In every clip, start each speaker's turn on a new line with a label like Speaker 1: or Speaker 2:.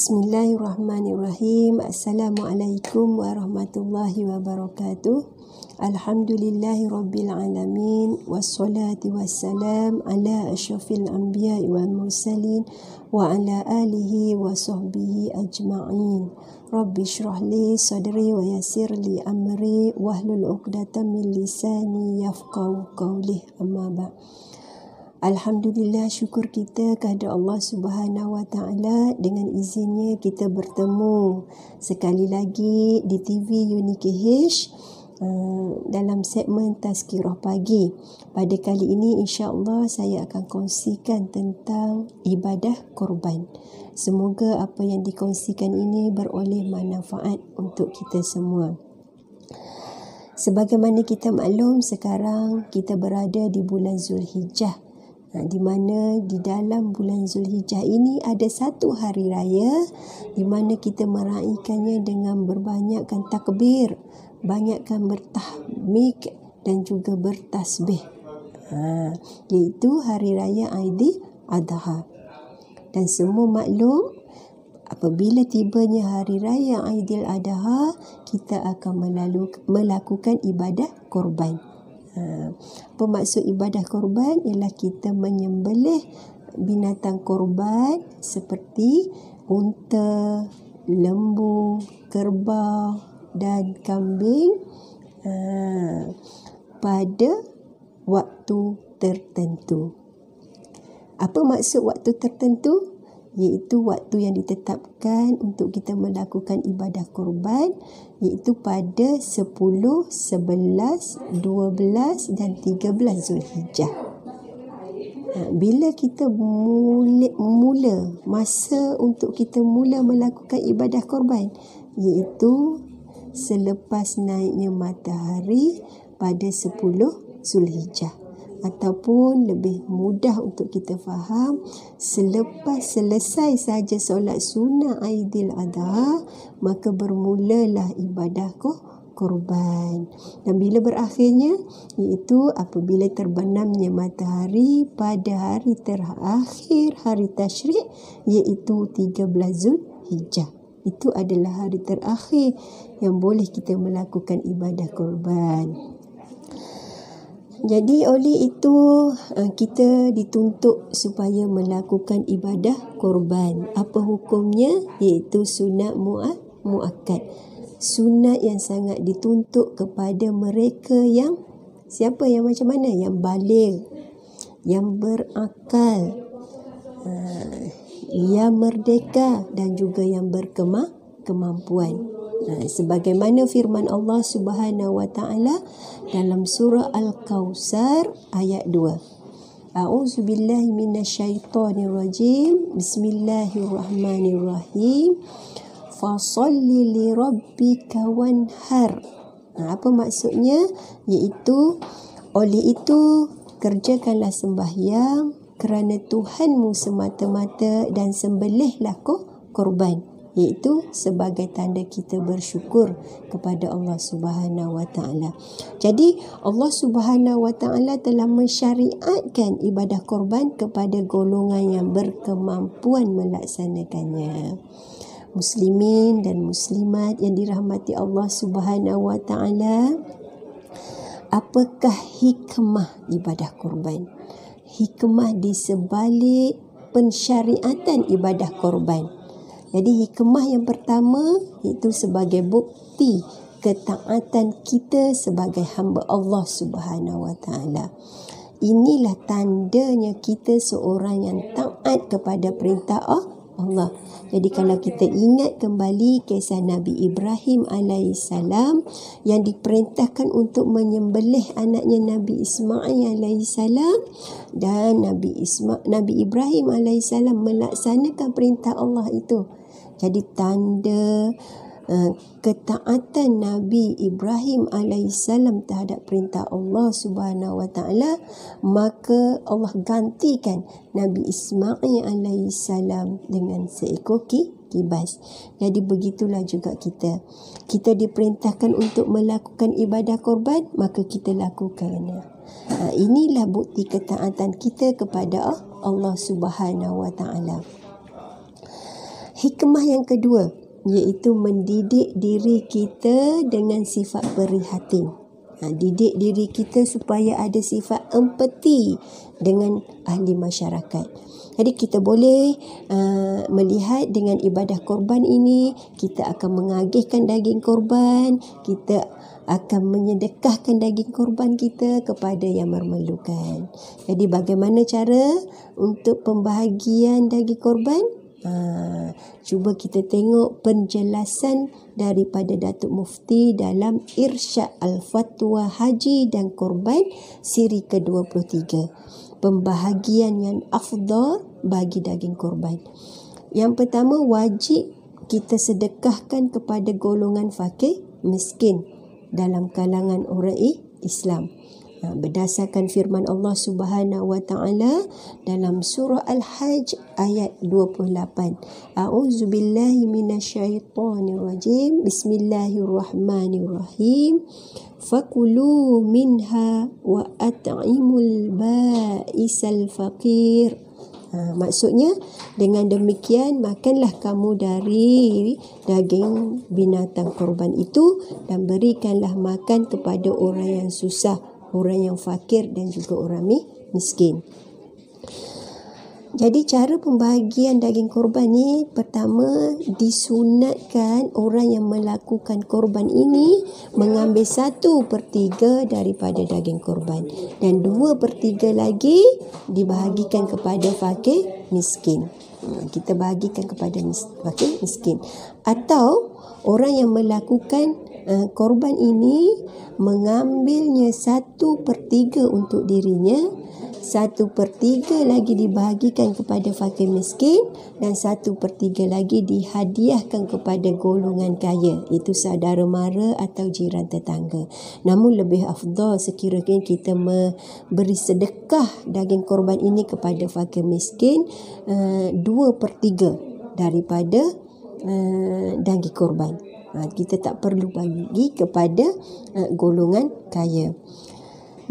Speaker 1: Bismillahirrahmanirrahim. Assalamualaikum warahmatullahi wabarakatuh. Alhamdulillahi rabbil alamin. Wassalatu wassalam ala asyrafil anbiya'i wal mursalin wa ala alihi wa sahbihi ajma'in. Rabbi shrah li sadri wa yassir li amri wahlul 'uqdatam min lisani yafqahu qawli. Amma ba'd. Alhamdulillah, syukur kita kepada Allah Subhanahu Wa Taala, dengan izinnya kita bertemu sekali lagi di TV UniKH dalam segmen Tazkirah Pagi. Pada kali ini insya-Allah saya akan kongsikan tentang ibadah korban. Semoga apa yang dikongsikan ini beroleh manfaat untuk kita semua. Sebagaimana kita maklum, sekarang kita berada di bulan Zulhijjah, di mana di dalam bulan Zulhijjah ini ada satu hari raya di mana kita meraihkannya dengan berbanyakkan takbir, banyakkan bertahmid dan juga bertasbih, iaitu hari raya Aidil Adha. Dan semua maklum, apabila tibanya hari raya Aidil Adha, kita akan melakukan ibadah korban. Apa maksud ibadah korban? Ialah kita menyembelih binatang korban seperti unta, lembu, kerbau dan kambing pada waktu tertentu. Apa maksud waktu tertentu? Iaitu waktu yang ditetapkan untuk kita melakukan ibadah korban, iaitu pada 10, 11, 12 dan 13 Zulhijjah. Bila kita mula masa untuk kita mula melakukan ibadah korban, iaitu selepas naiknya matahari pada 10 Zulhijjah. Ataupun lebih mudah untuk kita faham, selepas selesai saja solat sunnah Aidil Adha, maka bermulalah ibadah korban. Dan bila berakhirnya, iaitu apabila terbenamnya matahari pada hari terakhir hari tasyrik, iaitu 13 Zulhijjah. Itu adalah hari terakhir yang boleh kita melakukan ibadah korban. Jadi oleh itu kita dituntut supaya melakukan ibadah korban. Apa hukumnya? Iaitu sunat muakkad. Sunat yang sangat dituntut kepada mereka yang siapa yang macam mana? Yang baligh, yang berakal, yang merdeka dan juga yang berkemampuan. Sebagaimana firman Allah Subhanahu Wa Taala dalam surah Al-Kautsar ayat 2. A'udzubillahi minasyaitonirrajim. Bismillahirrahmanirrahim. Fasholli lirabbika wanhar. Apa maksudnya? Iaitu oleh itu kerjakanlah sembahyang kerana Tuhanmu semata-mata dan sembelihlah korban, iaitu sebagai tanda kita bersyukur kepada Allah Subhanahu Wa Taala. Jadi Allah Subhanahu Wa Taala telah mensyariatkan ibadah korban kepada golongan yang berkemampuan melaksanakannya. Muslimin dan muslimat yang dirahmati Allah Subhanahu Wa Taala, apakah hikmah ibadah korban? Hikmah di sebalik pensyariatan ibadah korban. Jadi hikmah yang pertama itu sebagai bukti ketaatan kita sebagai hamba Allah Subhanahu Wa Taala. Inilah tandanya kita seorang yang taat kepada perintah Allah. Jadi kalau kita ingat kembali kisah Nabi Ibrahim alaihissalam yang diperintahkan untuk menyembelih anaknya Nabi Ismail alaihissalam, dan Nabi Ibrahim alaihissalam melaksanakan perintah Allah itu. Jadi tanda ketaatan Nabi Ibrahim alaihissalam terhadap perintah Allah Subhanahu Wa Taala, maka Allah gantikan Nabi Ismail alaihissalam dengan seekor kibas. Jadi begitulah juga kita diperintahkan untuk melakukan ibadah korban, maka kita lakukan. Inilah bukti ketaatan kita kepada Allah Subhanahu Wa Taala. Hikmah yang kedua, iaitu mendidik diri kita dengan sifat prihatin. Didik diri kita supaya ada sifat empati dengan ahli masyarakat. Jadi kita boleh melihat dengan ibadah korban ini, kita akan mengagihkan daging korban, kita akan menyedekahkan daging korban kita kepada yang memerlukan. Jadi bagaimana cara untuk pembahagian daging korban? Cuba kita tengok penjelasan daripada Datuk Mufti dalam Irsyad Al-Fatwa Haji dan Korban siri ke-23. Pembahagian yang afdal bagi daging korban. Yang pertama, wajib kita sedekahkan kepada golongan fakir miskin dalam kalangan orang Islam. Berdasarkan firman Allah Subhanahu wa taala dalam surah Al-Hajj ayat 28. A'udzubillahi minasyaitonirrajim. Bismillahirrahmanirrahim. Fakulu minha wa at'imul ba'isal faqir. Maksudnya, dengan demikian makanlah kamu dari daging binatang korban itu dan berikanlah makan kepada orang yang susah, orang yang fakir dan juga orang miskin. Jadi cara pembahagian daging korban ni, pertama disunatkan orang yang melakukan korban ini mengambil 1/3 daripada daging korban dan 2/3 lagi dibahagikan kepada fakir miskin. Kita bahagikan kepada fakir miskin. Atau orang yang melakukan korban ini mengambilnya 1/3 untuk dirinya, 1/3 lagi dibahagikan kepada fakir miskin dan 1/3 lagi dihadiahkan kepada golongan kaya, itu saudara mara atau jiran tetangga. Namun lebih afdal sekiranya kita memberi sedekah daging korban ini kepada fakir miskin 2/3 daripada daging korban. Kita tak perlu bagi kepada golongan kaya.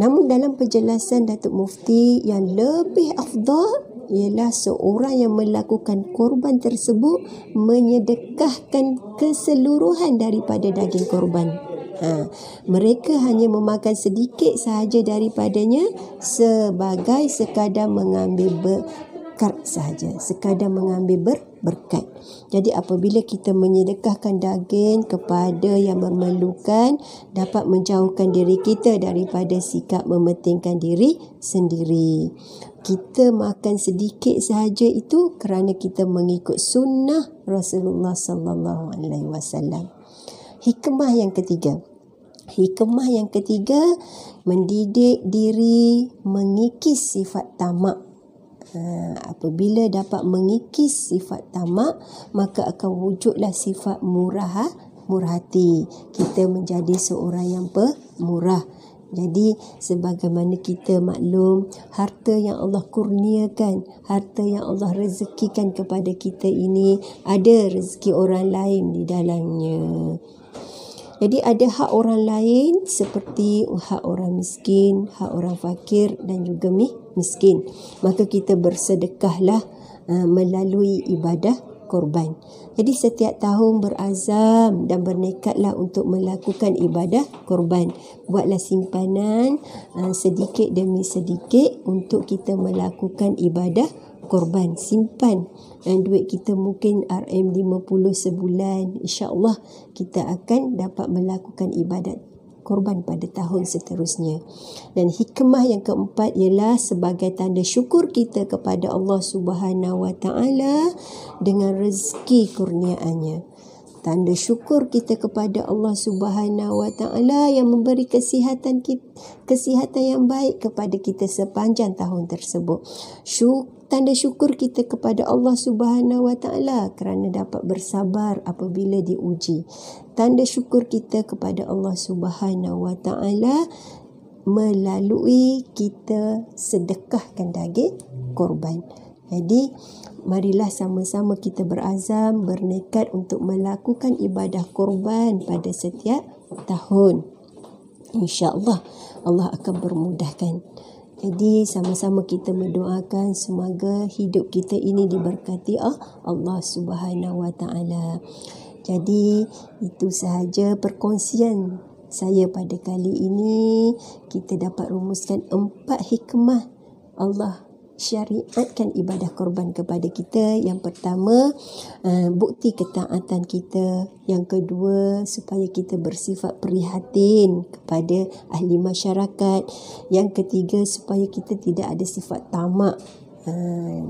Speaker 1: Namun dalam penjelasan Datuk Mufti, yang lebih afdal ialah seorang yang melakukan korban tersebut menyedekahkan keseluruhan daripada daging korban. Mereka hanya memakan sedikit sahaja daripadanya sebagai sekadar mengambil berkat sahaja, sekadar mengambil berkat. Jadi apabila kita menyedekahkan daging kepada yang memerlukan, dapat menjauhkan diri kita daripada sikap mementingkan diri sendiri. Kita makan sedikit sahaja itu kerana kita mengikut sunnah Rasulullah sallallahu alaihi wasallam. Hikmah yang ketiga. Hikmah yang ketiga, mendidik diri mengikis sifat tamak. Apabila dapat mengikis sifat tamak, maka akan wujudlah sifat murah hati. Kita menjadi seorang yang pemurah. Jadi sebagaimana kita maklum, harta yang Allah kurniakan, harta yang Allah rezekikan kepada kita ini, ada rezeki orang lain di dalamnya. Jadi ada hak orang lain seperti hak orang miskin, hak orang fakir dan juga miskin. Maka kita bersedekahlah melalui ibadah korban. Jadi setiap tahun berazam dan bernekatlah untuk melakukan ibadah korban. Buatlah simpanan sedikit demi sedikit untuk kita melakukan ibadah korban. Simpan duit kita mungkin RM50 sebulan. InsyaAllah kita akan dapat melakukan ibadat korban pada tahun seterusnya. Dan hikmah yang keempat ialah sebagai tanda syukur kita kepada Allah Subhanahu wa taala dengan rezeki kurniaannya. Tanda syukur kita kepada Allah Subhanahu wa taala yang memberi kesihatan yang baik kepada kita sepanjang tahun tersebut. Tanda syukur kita kepada Allah Subhanahu wa taala kerana dapat bersabar apabila diuji. Tanda syukur kita kepada Allah Subhanahu wa taala melalui kita sedekahkan daging korban. Jadi marilah sama-sama kita berazam, bernekat untuk melakukan ibadah korban pada setiap tahun. InsyaAllah Allah akan bermudahkan. Jadi sama-sama kita mendoakan semoga hidup kita ini diberkati Allah Subhanahu Wa Taala. Jadi itu sahaja perkongsian saya pada kali ini. Kita dapat rumuskan 4 hikmah Allah syariatkan ibadah korban kepada kita. Yang pertama, bukti ketaatan kita. Yang kedua, supaya kita bersifat prihatin kepada ahli masyarakat. Yang ketiga, supaya kita tidak ada sifat tamak.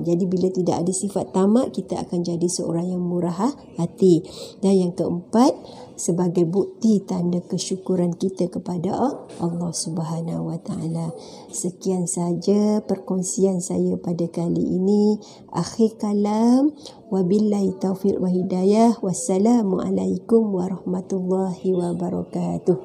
Speaker 1: Jadi bila tidak ada sifat tamak, kita akan jadi seorang yang murah hati. Dan yang keempat, sebagai bukti tanda kesyukuran kita kepada Allah Subhanahu Wa Taala. Sekian saja perkongsian saya pada kali ini. Akhir kalam, wabillahi taufiq wa hidayah. Wassalamualaikum warahmatullahi wabarakatuh.